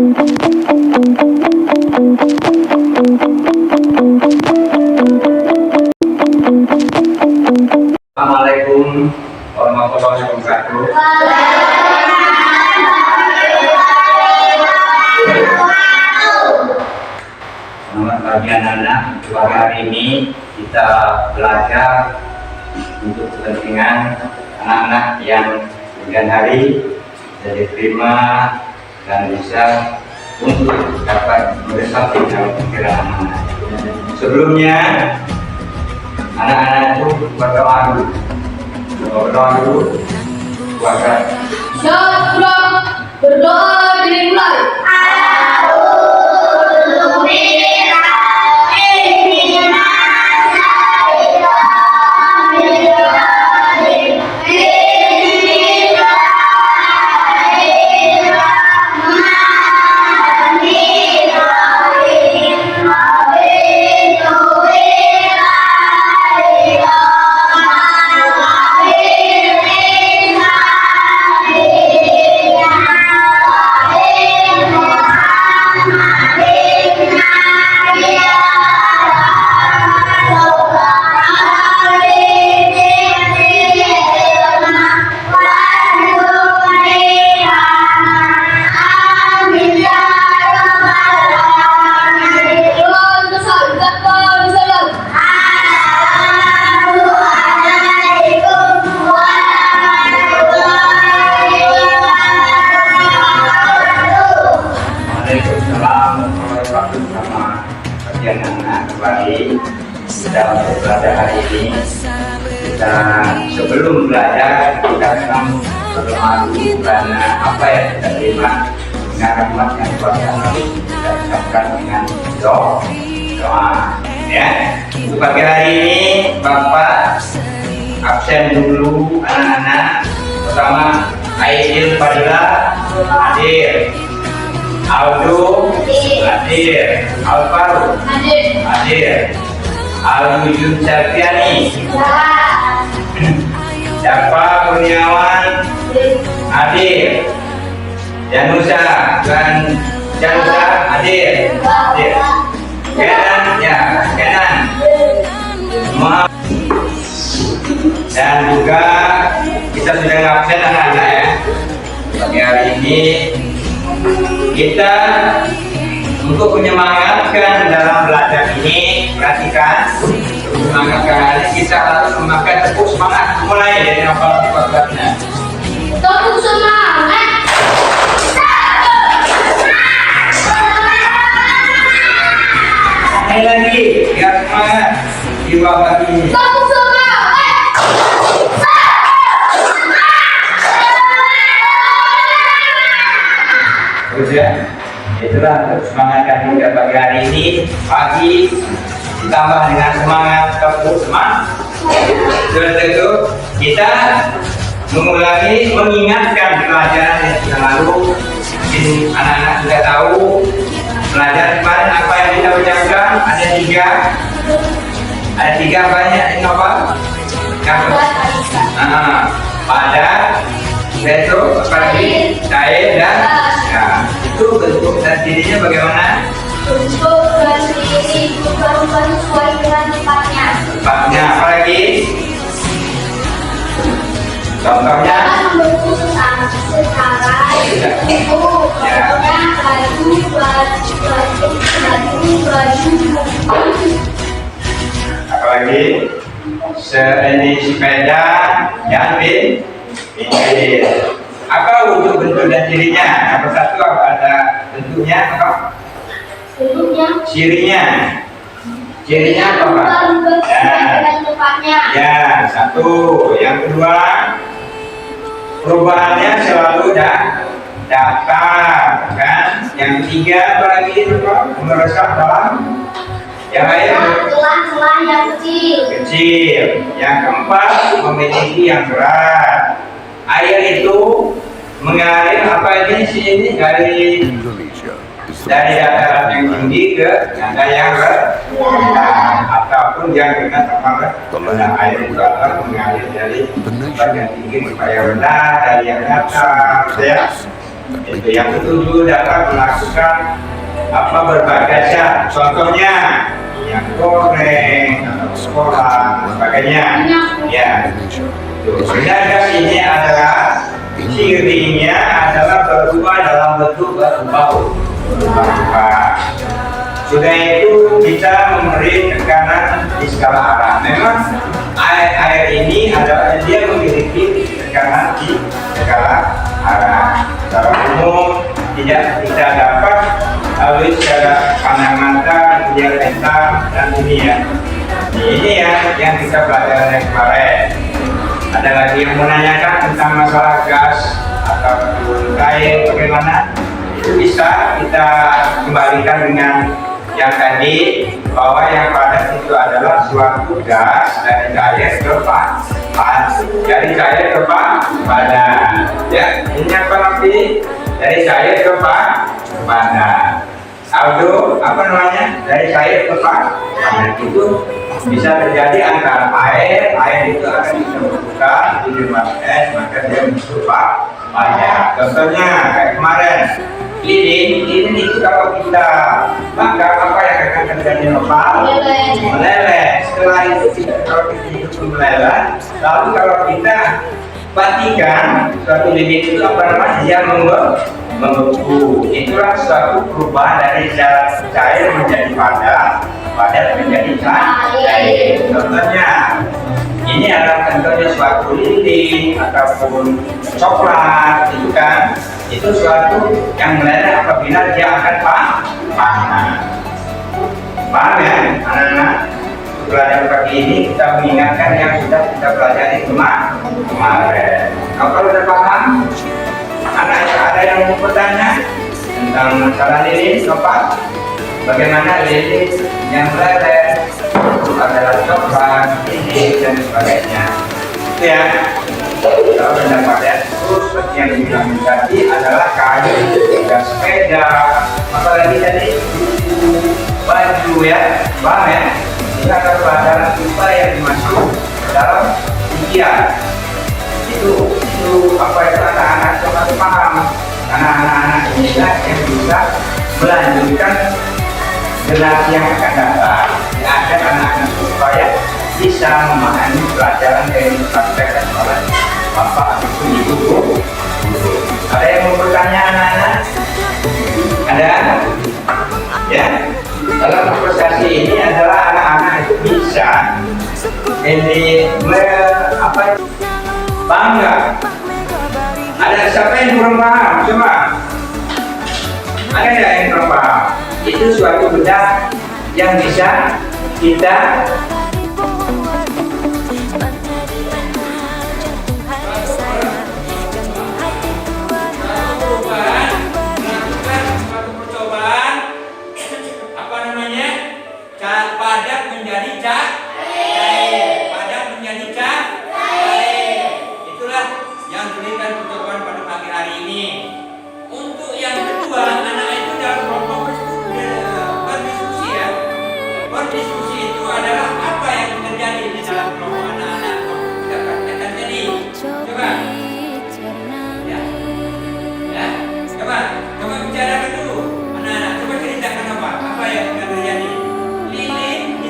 Assalamualaikum warahmatullahi wabarakatuh. Selamat pagi anak-anak. Pada hari ini kita belajar untuk kepentingan anak-anak yang kemudian hari jadi terima dan bisa untuk dapat meresap dalam pikiran anak-anak. Sebelumnya anak-anak itu berdoa dulu. Berdoa dimulai. Kembali dalam belajar hari ini. Kita sebelum belajar kita memang berdoa dulu, karena apa yang kita terima dengan rahmat yang Tuhan kita ucapkan dengan doa. Ya, untuk pagi hari ini Bapak absen dulu anak-anak. Pertama Aidil Fadila hadir, Aldo hadir, Alvaro hadir, Aluyun Sarfiani, Japa Kurniawan hadir, Janusa dan Janusa hadir, Kenan Maaf. Dan juga kita sudah absen anak-anak ya. Pagi hari ini kita untuk menyemangatkan dalam belajar ini, perhatikan, untuk menyemangatkan kita harus memakai tepuk semangat. Mulai dari hafal-hafalnya. Tepuk semangat. Sekali lagi, biar semangat jiwa pagi ini. Tepuk semangat. Terus ya, itulah untuk semangatkan kita pagi hari ini. Pagi ditambah dengan semangat tepuk semangat. Setelah itu kita mengulangi, mengingatkan pelajaran yang sudah lalu. Mungkin anak-anak sudah tahu pelajaran kemarin apa yang kita ucapkan. Ada tiga banyak ini apa? Pada itu apalagi cair dan ya, itu bentuk dan dirinya bagaimana? Bentuk dan diri berubah sesuai dengan tempatnya. Tempatnya apalagi? Contohnya? Membentuk secara bentuk, contohnya baju. Apalagi? Ini sepeda yang pinggir. Apa untuk bentuk dan cirinya? Nomor satu apa ada bentuknya apa? Bentuknya. Cirinya apa Pak? Ya, satu. Yang kedua, perubahannya selalu datar, kan? Yang ketiga apalagi Pak? Meresap dalam yang lain celah-celah yang kecil. Yang keempat, memiliki yang berat. Air itu mengalir apa ini dari dataran yang tinggi ke yang rendah, ataupun yang dengan rendah. Air itu akan mengalir dari bagian tinggi ke yang rendah, dari yang atas ya. Itu yang ketujuh dapat melakukan berbagai zat, contohnya yang goreng atau sekolah dan sebagainya. Ya, sedangkan ini adalah cirinya adalah berubah dalam bentuk bau. Sudah itu kita memberi tekanan di skala arah. Memang air ini adalah dia memiliki tekanan di skala arah. Secara umum tidak kita dapat melalui secara pandang mata, kemudian peta dan ini ya. Ini yang kita pelajari kemarin. Ada lagi yang menanyakan tentang masalah gas ataupun air bagaimana? Itu bisa kita kembalikan dengan yang tadi, bahwa yang padat itu adalah suatu gas dari cair ke panas, dari cair ke padat. Ya, ini apa nanti? Dari cair ke padat. Aldo, apa namanya? Dari cair ke padat itu bisa terjadi antara air itu akan dicampurkan di dalam es, maka dia muncul banyak. Contohnya kayak kemarin, lilin itu kalau kita bakar apa yang akan terjadi meleleh. Setelah itu kalau kita hidup meleleh, lalu kalau kita matikan suatu lilin itu apa namanya? Dia membeku. Itulah suatu perubahan dari zat cair menjadi padat menjadi cair. Contohnya, ini adalah contohnya suatu lilin ataupun coklat, itu kan, itu suatu yang meleleh apabila dia akan panas. Paham ya, anak-anak? Pelajaran pagi ini kita mengingatkan yang sudah kita pelajari kemarin. Kalau sudah paham, anak ada yang mau bertanya tentang masalah lilin, apa? Bagaimana lilin yang meleleh adalah coklat, ini dan sebagainya. Itu ya. Kalau pendapat ya, terus seperti yang dibilang tadi adalah kayu, sepeda, apalagi tadi baju ya, paham ya? Ini adalah pelajaran kita yang dimasuk dalam ujian. Itu apa itu anak-anak harus paham, karena anak-anak kita yang bisa melanjutkan generasi yang akan datang, agar anak-anak supaya bisa memahami pelajaran yang disampaikan oleh bapak ataupun ibu guru. Ada yang mau bertanya anak-anak? Ada? Ya. Dalam prestasi ini adalah anak-anak itu bisa bangga. Ada siapa yang kurang paham? Coba. Ada nggak yang kurang paham? Itu suatu benda yang bisa kita padat menjadi cair, padat menjadi cair. Itulah yang diberikan percobaan pada pagi hari ini. Untuk yang kedua, anak itu dalam kelompok berdiskusi ya. Berdiskusi itu adalah apa yang terjadi di dalam kelompok anak-anak. Kita praktekkan tadi. Coba. Ya. Coba bicarakan dulu. Anak-anak, coba ceritakan apa yang terjadi.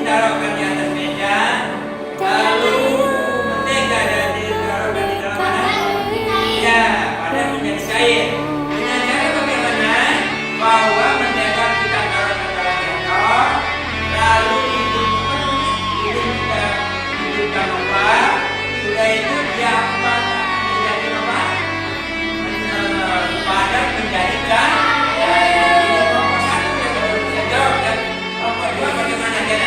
Ditaruhkan di atas meja, lalu mentega ditaruhkan di dalam mana? Ya, pada menjadi cair. Dengan cara bagaimana? Bahwa mentega kita taruhkan dalam sendok, lalu kita hidupkan apa? Sudah itu dia apa? Menjadi apa? Padat menjadi cair. Ini kelompok satu yang baru bisa jawab dan kelompok dua bagaimana dia?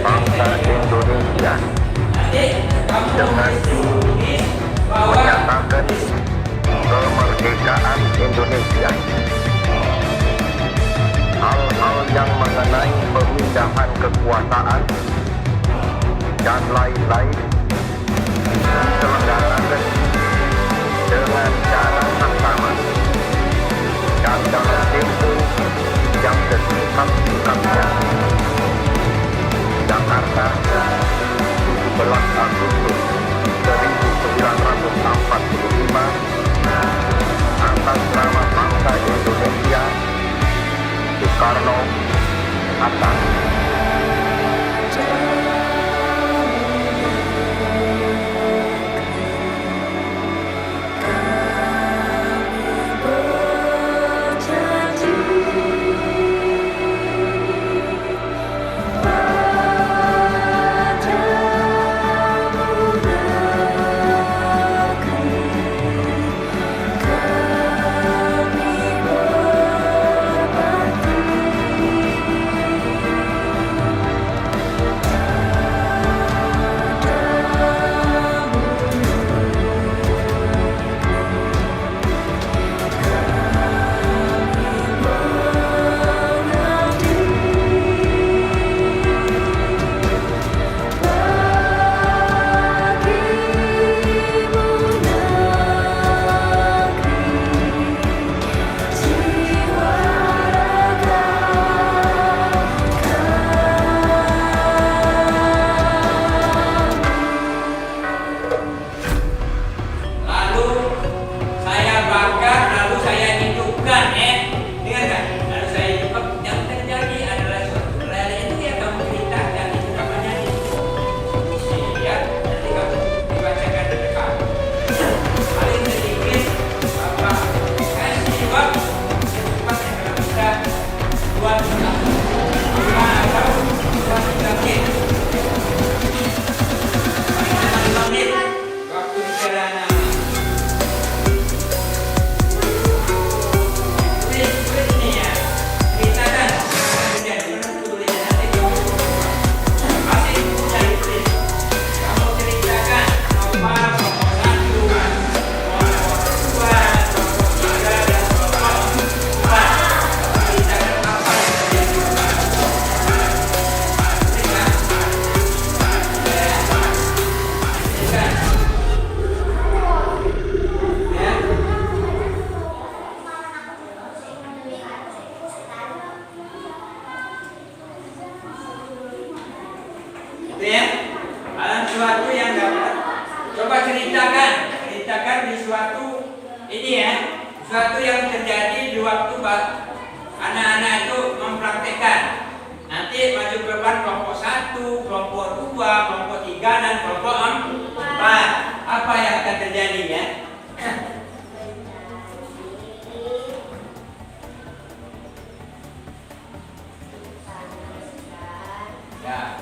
Bangsa Indonesia dengan menyatakan kemerdekaan Indonesia. Hal-hal yang mengenai pemindahan kekuasaan dan lain-lain diselenggarakan dengan cara yang sama dalam tempo yang sesingkat-singkatnya. Jakarta, 17 Agustus 1945, atas nama bangsa Indonesia, Soekarno, Hatta. Sesuatu yang dapat coba ceritakan di suatu ini ya, sesuatu yang terjadi di waktu anak-anak itu mempraktekkan. Nanti maju ke depan kelompok 1, kelompok 2, kelompok 3 dan kelompok 4. Apa yang akan terjadi ya? Ya.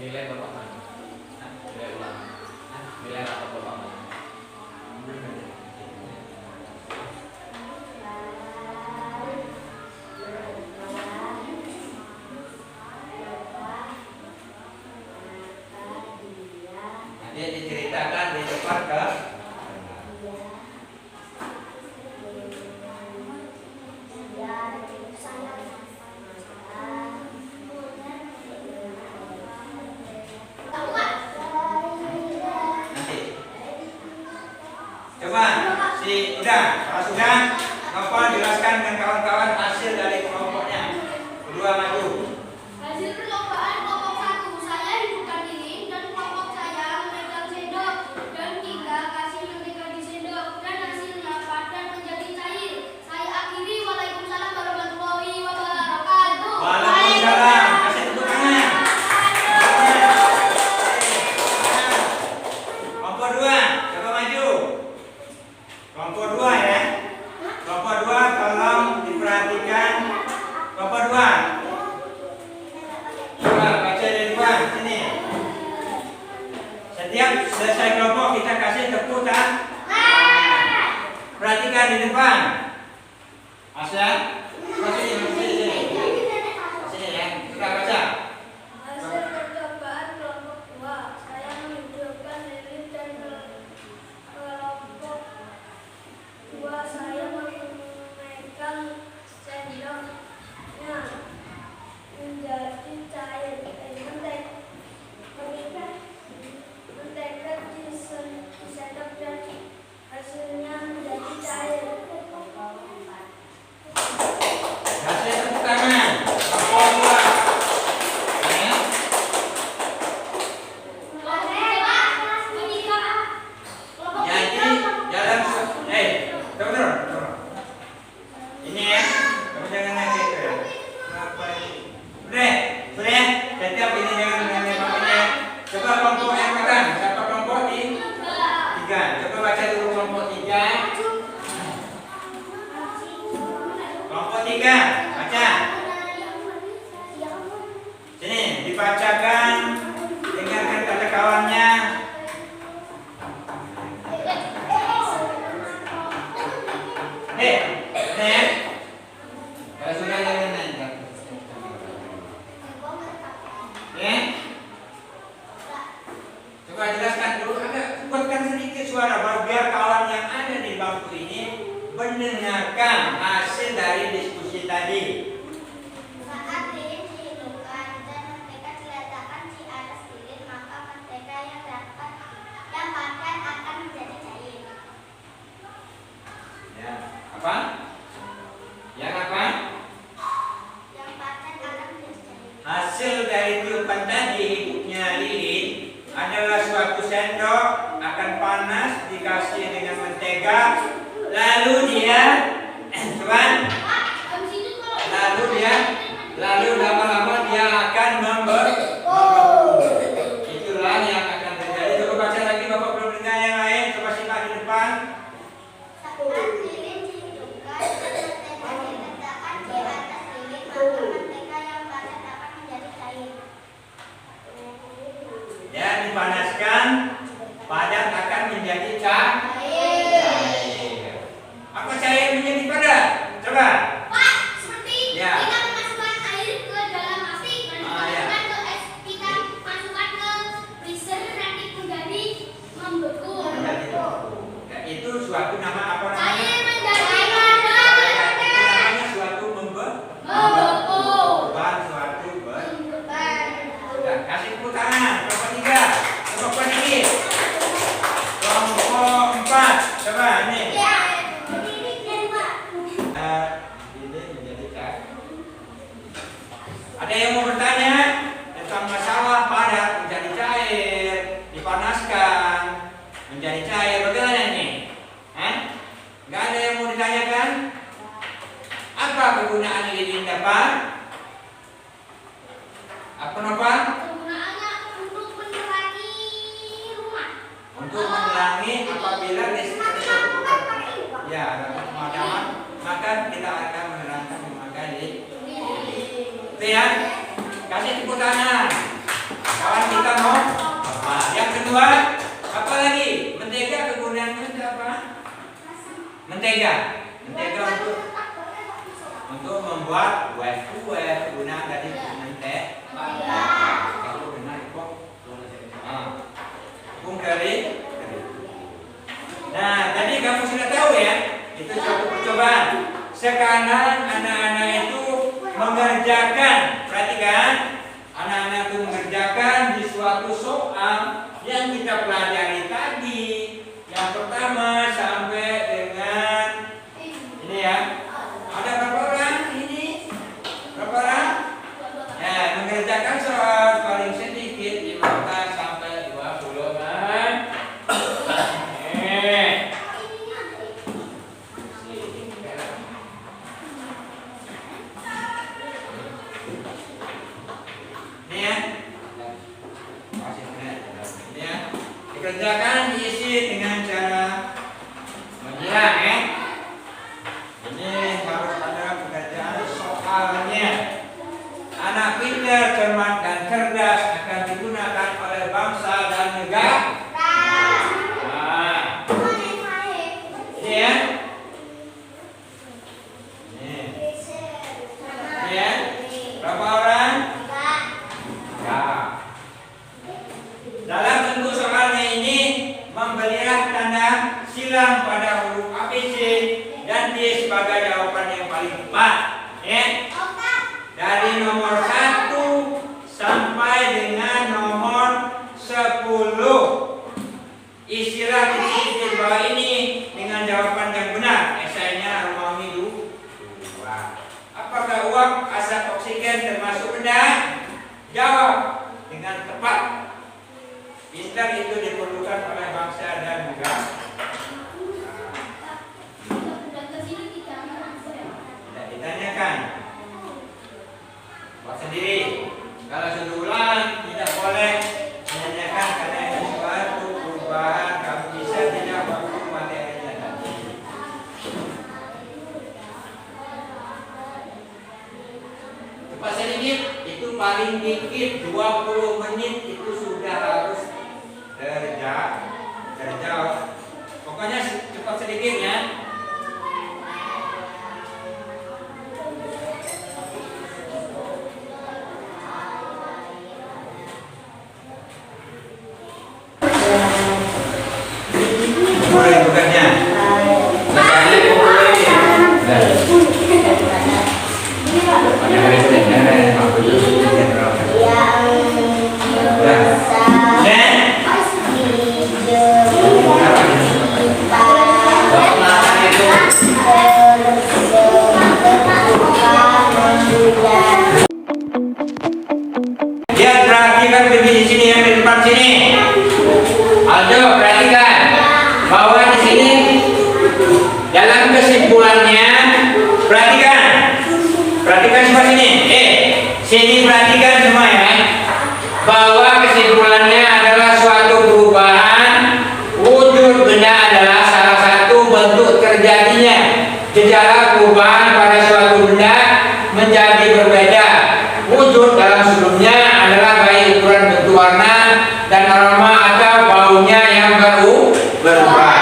Nilai Bapak mana? Nilai ulang. Nilai rapor Bapak mana? apa? Asya? Sini ya. Kita baca. Hasil percobaan kelompok 2, saya menghidupkan lilin dan kelompok 2 saya memegang sendoknya menjadi cair. Mentega disendok dan hasilnya menjadi cair. Hasil tepuk tangan. Kelompok 2. Ya. Jadi dalam turun. Ini ya. Kamu jangan naik itu ya. Apa ini? Sudah ya. Setiap ini jangan lempar ini. Coba kelompok yang makan. Siapa kelompok di 3? Coba baca dulu kelompok 3. Kelompok 3, baca. Sini dibacakan. Dengarkan kata kawannya. Kalau sudah jangan naik. Coba jelaskan dulu, buatkan sedikit suara biar kawan yang ada di bangku ini mendengarkan hasil dari diskusi tadi. Saat lilin dihidupkan dan mentega diletakkan di atas lilin, maka mentega yang padat akan menjadi cair. Ya, apa? Yang apa? Yang padat akan menjadi cair. Hasil dari tiupan tadi hidupnya lilin adalah suatu sendok akan panas dikasih dengan mentega, lalu dia lalu lama-lama dia akan membeku. Itulah yang akan terjadi. Coba baca lagi, Bapak belum dengar yang lain. Coba simak di depan. Saat lilin dihidupkan dan mentega diletakkan di atas lilin, maka mentega yang padat akan menjadi cair. Ya, dipanaskan, padat akan menjadi cair. Apa cair menjadi padat? Coba. Pak, seperti Ya. kita memasukkan air ke dalam plastik, masukkan ke es, kita masukkan ke freezer, nanti menjadi membeku. Menjadi beku. Ya, itu suatu nama apa namanya? Cair menjadi Ya, padat. itu namanya suatu Membeku. bukan suatu Sudah, kasih tepuk tangan. Kelompok 3. Kelompok dikit. Kelompok 4. Coba ini. Ya, ini jadi Pak. Ini menjadi cair. Ada yang mau bertanya tentang masalah padat menjadi cair, dipanaskan menjadi cair, bagaimana ini? Nggak ada yang mau ditanyakan? Apa kegunaan lilin dapat? Apa? Kegunaannya untuk menerangi rumah. Untuk menerangi apabila listrik terputus. Ya, dapat pemadaman, maka kita akan menerangkan memakai lilin. Itu ya. Kasih tepuk tangan. Kawan kita mau. Nah, yang kedua, apa lagi? Mentega kegunaannya itu apa? Mentega untuk membuat kue kegunaan dari mentega. Kalau benar kok. Tepung kering. Nah, tadi kamu sudah tahu ya, itu suatu percobaan. Sekarang anak-anak itu mengerjakan, perhatikan, anak-anak itu mengerjakan di suatu soal yang kita pelajari tadi. Yang pertama sampai dengan ini ya. Ada berapa orang ini? Berapa orang? Ya, mengerjakan soal paling sedikit 15 sampai 20 kan? Ini ya. Ini ya. Dikerjakan diisi dengan cara sebagai jawaban yang paling tepat. Ya. Dari nomor 1 sampai dengan nomor 10. Istilah di bawah ini dengan jawaban yang benar. Esainya Romawi 2. Apakah uap, asap, oksigen termasuk benda? Jawab dengan tepat. Istilah itu diperlukan oleh bangsa dan negara. Tidak ditanyakan. Buat sendiri. Kalau sudah ulang, tidak boleh menanyakan karena itu suatu perubahan. Kamu bisa tidak waktu materinya tadi. Cepat sedikit, itu paling dikit 20 menit itu sudah harus terjawab. Pokoknya cepat sedikit ya. Boleh bukannya? Lihat, perhatikan di sini yang di depan sini. Aldo, perhatikan bahwa di sini dalam kesimpulannya, perhatikan semua sini. Sini perhatikan semua ya. Bahwa kesimpulannya adalah suatu perubahan wujud benda adalah salah satu bentuk terjadinya gejala perubahan pada suatu benda menjadi berbeda. Wujud dalam sebelumnya adalah baik ukuran bentuk warna dan aroma atau baunya yang berubah.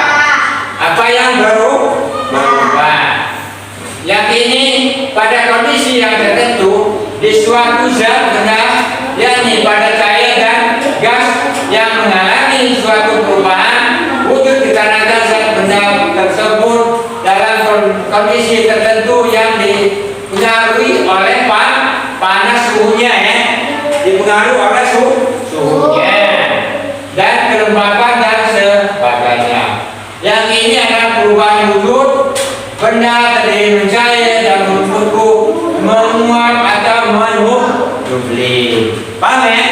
Apa yang berubah? Yang ini pada kondisi yang tertentu di suatu zat benda, yakni pada cair dan gas yang mengalami suatu perubahan wujud dikarenakan zat benda tersebut dalam kondisi tertentu yang dipengaruhi oleh panas suhunya ya, dipengaruhi oleh suhunya dan kelembapan dan sebagainya. Yang ini adalah perubahan wujud benda terdiri mencair dan membentuk, menguap atau mendubli. Paham ya?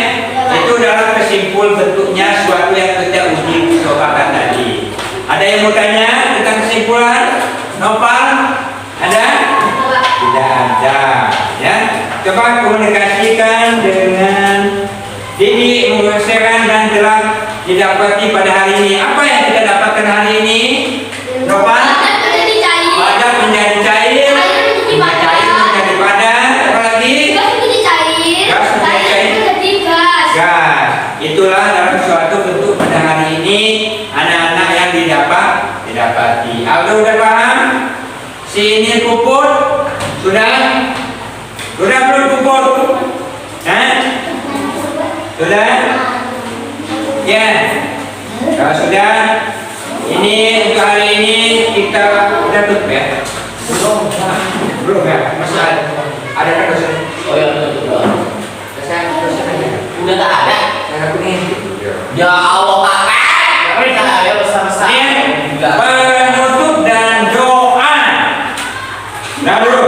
Itu dalam kesimpul bentuknya suatu yang kita uji cobakan tadi. Ada yang mau tanya tentang kesimpulan? Nopal? Ada? Tidak ada. Ya, coba komunikasikan dengan Didi, mengusahakan dan telah didapati pada hari ini. Apa yang kita dapatkan hari ini? Nopal? Padat menjadi cair, cair menjadi padat. Apa lagi? Gas menjadi cair, gas. Itulah dalam suatu bentuk pada hari ini anak-anak yang didapati. Aldo udah paham? Si ini puput sudah belum puput? Sudah? Ya. Kalau sudah, ini untuk hari ini kita udah tutup ya? Belum ya? Masih ada kan dosen? Oh ya, betul. Dosen aja. Udah tak ada. Saya kuning. Ya Allah, kakak. Ini tak ada besar-besar. Penutup dan doa. Nah dulu.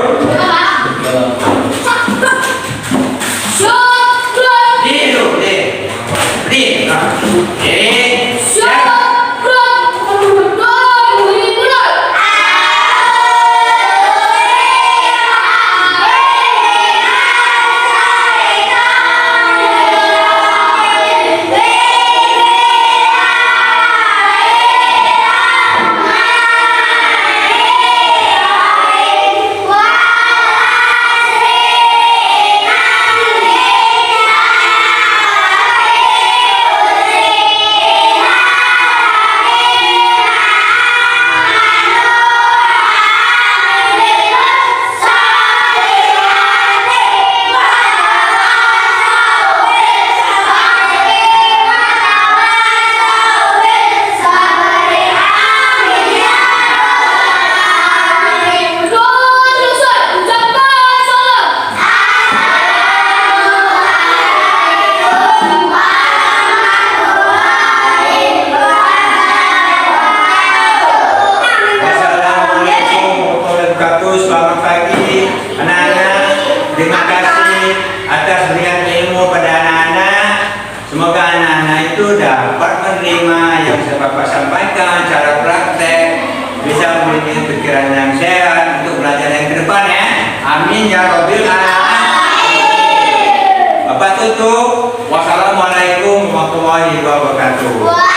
selamat pagi anak-anak. Terima kasih atas berikan ilmu pada anak-anak. Semoga anak-anak itu dapat menerima yang bisa Bapak sampaikan cara praktek, bisa memiliki pikiran yang sehat untuk belajar yang ke depan ya. Amin ya Rabbil alamin. Bapak tutup. Wassalamualaikum warahmatullahi wabarakatuh.